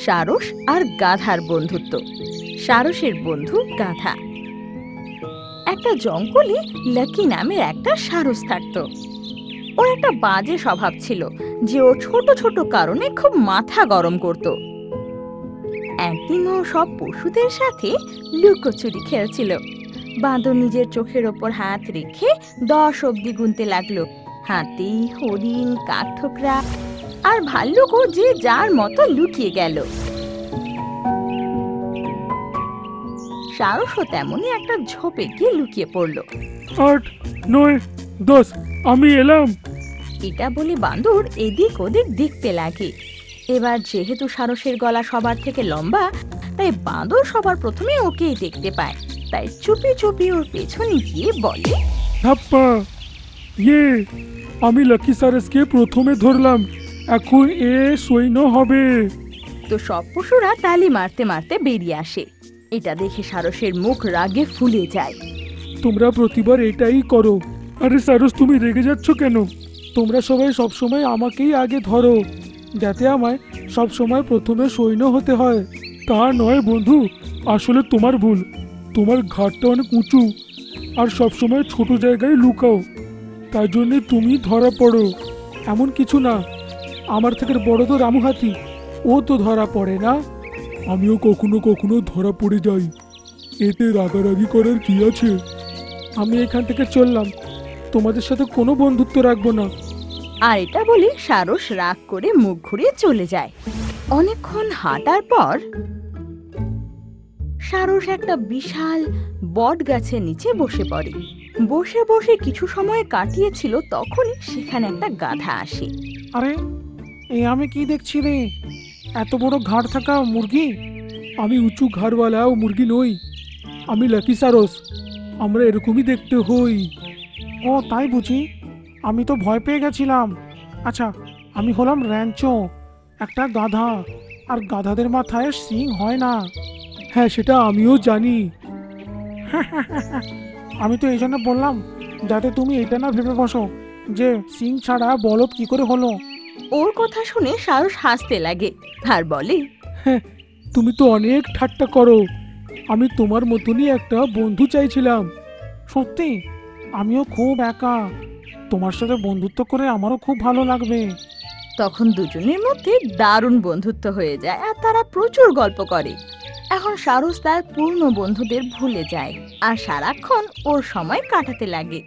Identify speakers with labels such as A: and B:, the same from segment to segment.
A: সারস আর গাধার বন্ধুত্ব। সারসের বন্ধু গাধা। একটা জঙ্গলে লাকি নামের একটা সারস থাকত। ওর একটা বাজে স্বভাব ছিল যে ও ছোট ছোট কারণে খুব মাথা গরম করত। একদিন ও সব পশুদের সাথে লুকোচুরি খেলছিল। বাঁদর নিজের চোখের ওপর হাত রেখে 10 অব্দি গুনতে লাগলো। হাতি, হরিণ, কাঠঠোকরা আর ভাল্লুকও যে যার মতো লুকিয়ে গেল। সারসও তেমনই একটা ঝোপে গিয়ে লুকিয়ে পড়ল।
B: 8, 9, 10 আমি এলাম।
A: এটা বলে বাঁদর এদিক ওদিক দেখতে লাগে। এবার যেহেতু সারসের গলা সবার থেকে লম্বা, তাই বাঁদর সবার প্রথমে ওকেই দেখতে পায়। তাই চুপি চুপি ওর পেছনে গিয়ে বলে,
B: ধাপ্পা, ইয়ে, আমি লাকি সারসকে প্রথমে ধরলাম, এখন এ সৈন্য হবে।
A: তো সব পশুরা তালি মারতে মারতে বেরিয়ে আসে। এটা দেখে সারসের মুখ রাগে ফুলে যায়।
B: তোমরা প্রতিবার এটাই করো। আরে সারস, তুমি রেগে যাচ্ছ কেন? তোমরা সবাই সবসময় আমাকেই আগে ধরো, যাতে আমায় সবসময় প্রথমে সৈন্য হতে হয়। তা নয় বন্ধু, আসলে তোমার ভুল। তোমার ঘাটটা অনেক উঁচু আর সবসময় ছোট জায়গায় লুকাও, তার জন্যে তুমি ধরা পড়ো। এমন কিছু না, আমার থেকে বড় তো রামু হাতি, ও তো ধরা পড়ে না। আমিও কখনো কখনো ধরা পড়ে যাই, এতে রাগারাগি করার কি আছে? আমি এখান থেকে চললাম, তোমাদের সাথে কোনো বন্ধুত্ব রাখবো না।
A: আর এটা বলে সারস রাগ করে মুখ ঘুরিয়ে চলে যায়। অনেকক্ষণ হাঁটার পর সারস একটা বিশাল বট গাছের নিচে বসে পড়ে। বসে বসে কিছু সময় কাটিয়েছিল, তখনই সেখানে একটা গাধা আসে।
B: আরে, এই আমি কি দেখছি রে? এত বড় ঘাড় থাকা মুরগি? আমি উঁচু ঘাড়ওয়ালা ও মুরগি নই, আমি লাকি সারস। আমরা এরকমই দেখতে হই। ও তাই বুঝি, আমি তো ভয় পেয়ে গেছিলাম। আচ্ছা, আমি হলাম র্যাঞ্চো, একটা গাধা, আর গাধাদের মাথায় শিং হয় না। হ্যাঁ, সেটা আমিও জানি। আমি তো এই জন্য বললাম, যাতে তুমি এটা না ভেবে বসো যে শিং ছাড়া বলদ কি করে হলো।
A: ওর কথা শুনে সারস হাসতে লাগে আর বলে,
B: হ্যাঁ, তুমি তো অনেক ঠাট্টা করো। আমি তোমার মতনই একটা বন্ধু চাইছিলাম। সত্যি, আমিও খুব একা। তোমার সাথে বন্ধুত্ব করে আমারও খুব ভালো লাগবে।
A: তখন দুজনের মধ্যে দারুণ বন্ধুত্ব হয়ে যায় আর তারা প্রচুর গল্প করে। এখন সারস তার পুরনো বন্ধুদের ভুলে যায় আর সারাক্ষণ ওর সময় কাটাতে লাগে।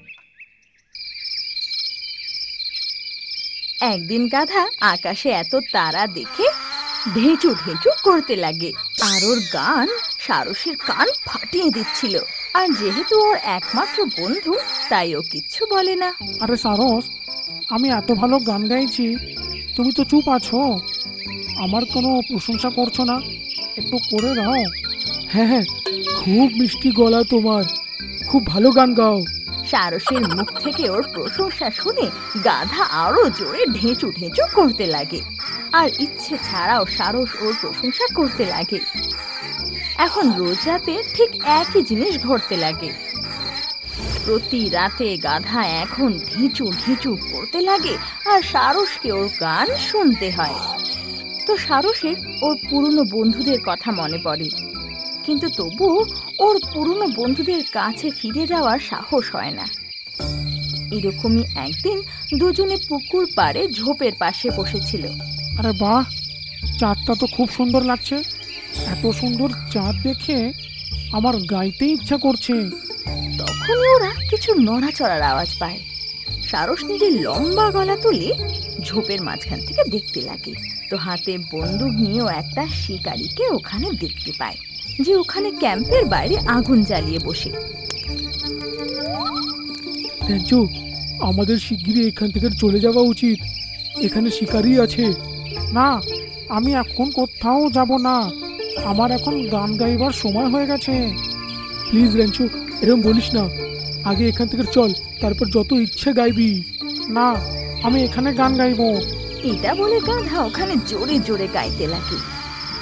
A: একদিন গাধা আকাশে এত তারা দেখে ঢেঁচু ঢেঁচু করতে লাগে, আর ওর গান সারসের কান ফাটিয়ে দিচ্ছিল। আর যেহেতু ওর একমাত্র বন্ধু, তাই ও কিচ্ছু বলে না।
B: আরে সারস, আমি এত ভালো গান গাইছি, তুমি তো চুপ আছো। আমার কোনো প্রশংসা করছো না, একটু করে দাও। হ্যাঁ হ্যাঁ, খুব মিষ্টি গলা তোমার, খুব ভালো গান গাও।
A: সারসের মুখ থেকে ওর প্রশংসা শুনে গাধা আরো জোরে ঢেঁচু ঢেঁচু করতে লাগে, আর ইচ্ছে ছাড়াও সারস ওর প্রশংসা করতে লাগে। এখন রোজ রাতে ঠিক একই জিনিস ঘটতে লাগে। প্রতি রাতে গাধা এখন ঢিঁচু ঢিঁচু করতে লাগে আর সারসকে ওর গান শুনতে হয়। তো সারসের ওর পুরনো বন্ধুদের কথা মনে পড়ে, কিন্তু তবুও ওর পুরনো বন্ধুদের কাছে ফিরে যাওয়ার সাহস হয় না। এরকমই একদিন দুজনে পুকুর পাড়ে ঝোপের পাশে বসেছিল।
B: আরে বাহ, চাঁদটা তো খুব সুন্দর লাগছে। এত সুন্দর চাঁদ দেখে আমার গাইতে ইচ্ছা করছে।
A: তখনই ওরা কিছু নড়াচড়ার আওয়াজ পায়। সারস নিজের লম্বা গলা তুলে ঝোপের মাঝখান থেকে দেখতে লাগে। তো হাতে বন্দুক নিয়েও একটা শিকারীকে ওখানে দেখতে পায়, যে ওখানে ক্যাম্পের বাইরে আগুন জ্বালিয়ে বসে।
B: রেঞ্চো, আমাদের শিগগিরই এখান থেকে চলে যাওয়া উচিত, এখানে শিকারী আছে। না, আমি এখন কোথাও যাব না, আমার এখন গান গাইবার সময় হয়ে গেছে। প্লিজ রেঞ্চো, এরকম বলিস না। আগে এখান থেকে চল, তারপর যত ইচ্ছে গাইবি। না, আমি এখানে গান গাইবো।
A: এটা বলে গাধা ওখানে জোরে জোরে গাইতে লাগে।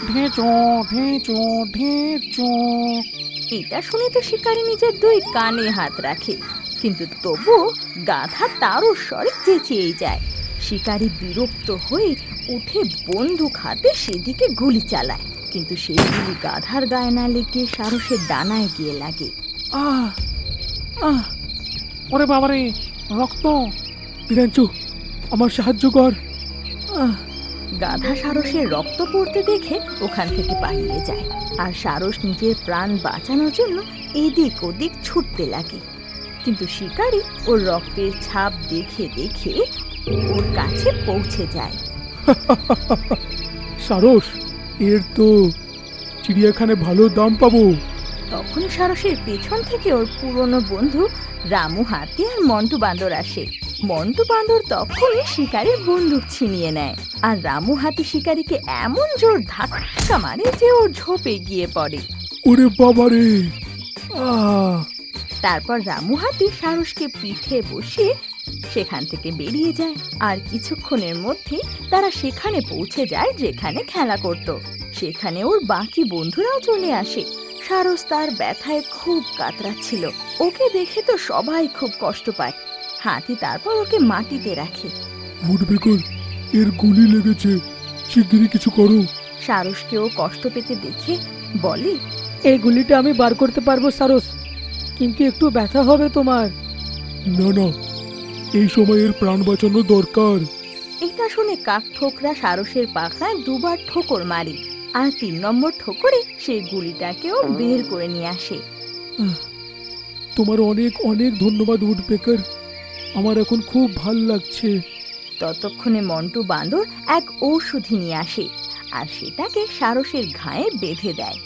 B: ঢেঁচো ঢেঁচো ঢেঁচো।
A: এটা শুনে তো শিকারী নিজের 2 কানে হাত রাখে, কিন্তু তবু গাধা তারও স্বরে চেঁচিয়েই যায়। শিকারী বিরক্ত হয়ে উঠে বন্দুক হাতে সেদিকে গুলি চালায়, কিন্তু সেই গুলি গাধার গায়ে না লেগে সারসের ডানায় গিয়ে লাগে।
B: আহ আহ ওরে বাবারে, রক্ত! বিরাঞ্চু, আমার সাহায্য কর। আহ
A: গাধা সারসের রক্ত পড়তে দেখে ওখান থেকে পালিয়ে যায়, আর সারস নিজের প্রাণ বাঁচানোর জন্য এদিক ওদিক ছুটতে লাগে। কিন্তু শিকারী ওর রক্তের ছাপ দেখে দেখে ওর কাছে পৌঁছে যায়।
B: সারস, এর তো চিড়িয়াখানায় ভালো দাম পাবো।
A: তখন সারসের পেছন থেকে ওর পুরনো বন্ধু রামু হাতি আর মন্টু বান্দর আসে। মন্টু বান্দর তখনই শিকারীর বন্দুক ছিনিয়ে নেয়, আর রামু হাতি শিকারীকে এমন জোর ধাক্কা মারে যে ও ঝোপে গিয়ে পড়ে।
B: ওরে বাবারে! আহ
A: তারপর রামু হাতি সারসকে পিঠে বসিয়ে সেখান থেকে বেরিয়ে যায়, আর কিছুক্ষণের মধ্যেই তারা সেখানে পৌঁছে যায় যেখানে খেলা করত। সেখানে ওর বাকি বন্ধুরাও চলে আসে। সারস তার ব্যথায় খুব কাতরাচ্ছিল। ওকে দেখে তো সবাই খুব কষ্ট পায়। হাতি তারপর ওকে মাটিতে রাখে।
B: উডপেকার, এর গুলি লেগেছে, শিগগিরই কিছু করো।
A: সারসকেও কষ্ট পেতে দেখে বলে,
C: এই গুলিটা আমি বার করতে পারবো সারস, কিন্তু একটু ব্যথা হবে তোমার।
B: না না, এই সময় এর প্রাণ বাঁচানো দরকার।
A: এটা শুনে কাকঠোকরা সারসের পাখনায় দুবার ঠোকর মারে, আর 3 নম্বর ঠোকরে সেই গুলিটাকেও বের করে নিয়ে আসে।
B: তোমার অনেক অনেক ধন্যবাদ উডপেকার, আমার এখন খুব ভাল লাগছে।
A: ততক্ষণে মন্টু বান্দর এক ঔষধি নিয়ে আসে, আর সেটাকে সারসের ঘায়ে বেঁধে দেয়,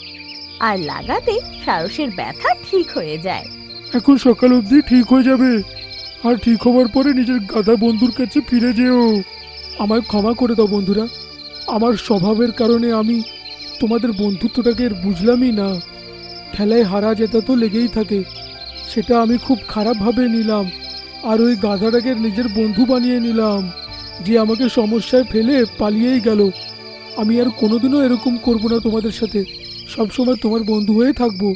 A: আর লাগাতে সারসের ব্যথা ঠিক হয়ে যায়।
B: এখন সকাল অবধি ঠিক হয়ে যাবে, আর ঠিক হওয়ার পরে নিজের গাধা বন্ধুর কাছে ফিরে যেও। আমায় ক্ষমা করে দাও বন্ধুরা, আমার স্বভাবের কারণে আমি তোমাদের বন্ধুত্বটাকে বুঝলামই না। খেলায় হারা জেতা তো লেগেই থাকে, সেটা আমি খুব খারাপভাবে নিলাম, আর ওই গাধাটাকে নিজের বন্ধু বানিয়ে নিলাম, যে আমাকে সমস্যায় ফেলে পালিয়েই গেল। আমি আর কোনোদিনও এরকম করব না তোমাদের সাথে, সবসময় তোমার বন্ধু হয়ে থাকবো।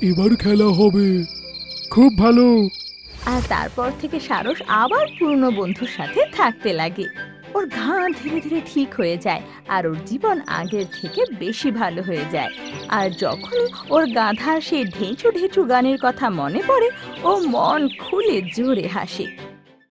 B: এবার খেলা হবে, খুব ভালো।
A: আর তারপর থেকে সারস আবার পুরনো বন্ধুর সাথে থাকতে লাগে। ওর ঘা ধীরে ধীরে ঠিক হয়ে যায়, আর ওর জীবন আগের থেকে বেশি ভালো হয়ে যায়। আর যখনই ওর গাধার সেই ঢেঁচু ঢেঁচু গানের কথা মনে পড়ে, ও মন খুলে জোরে হাসে।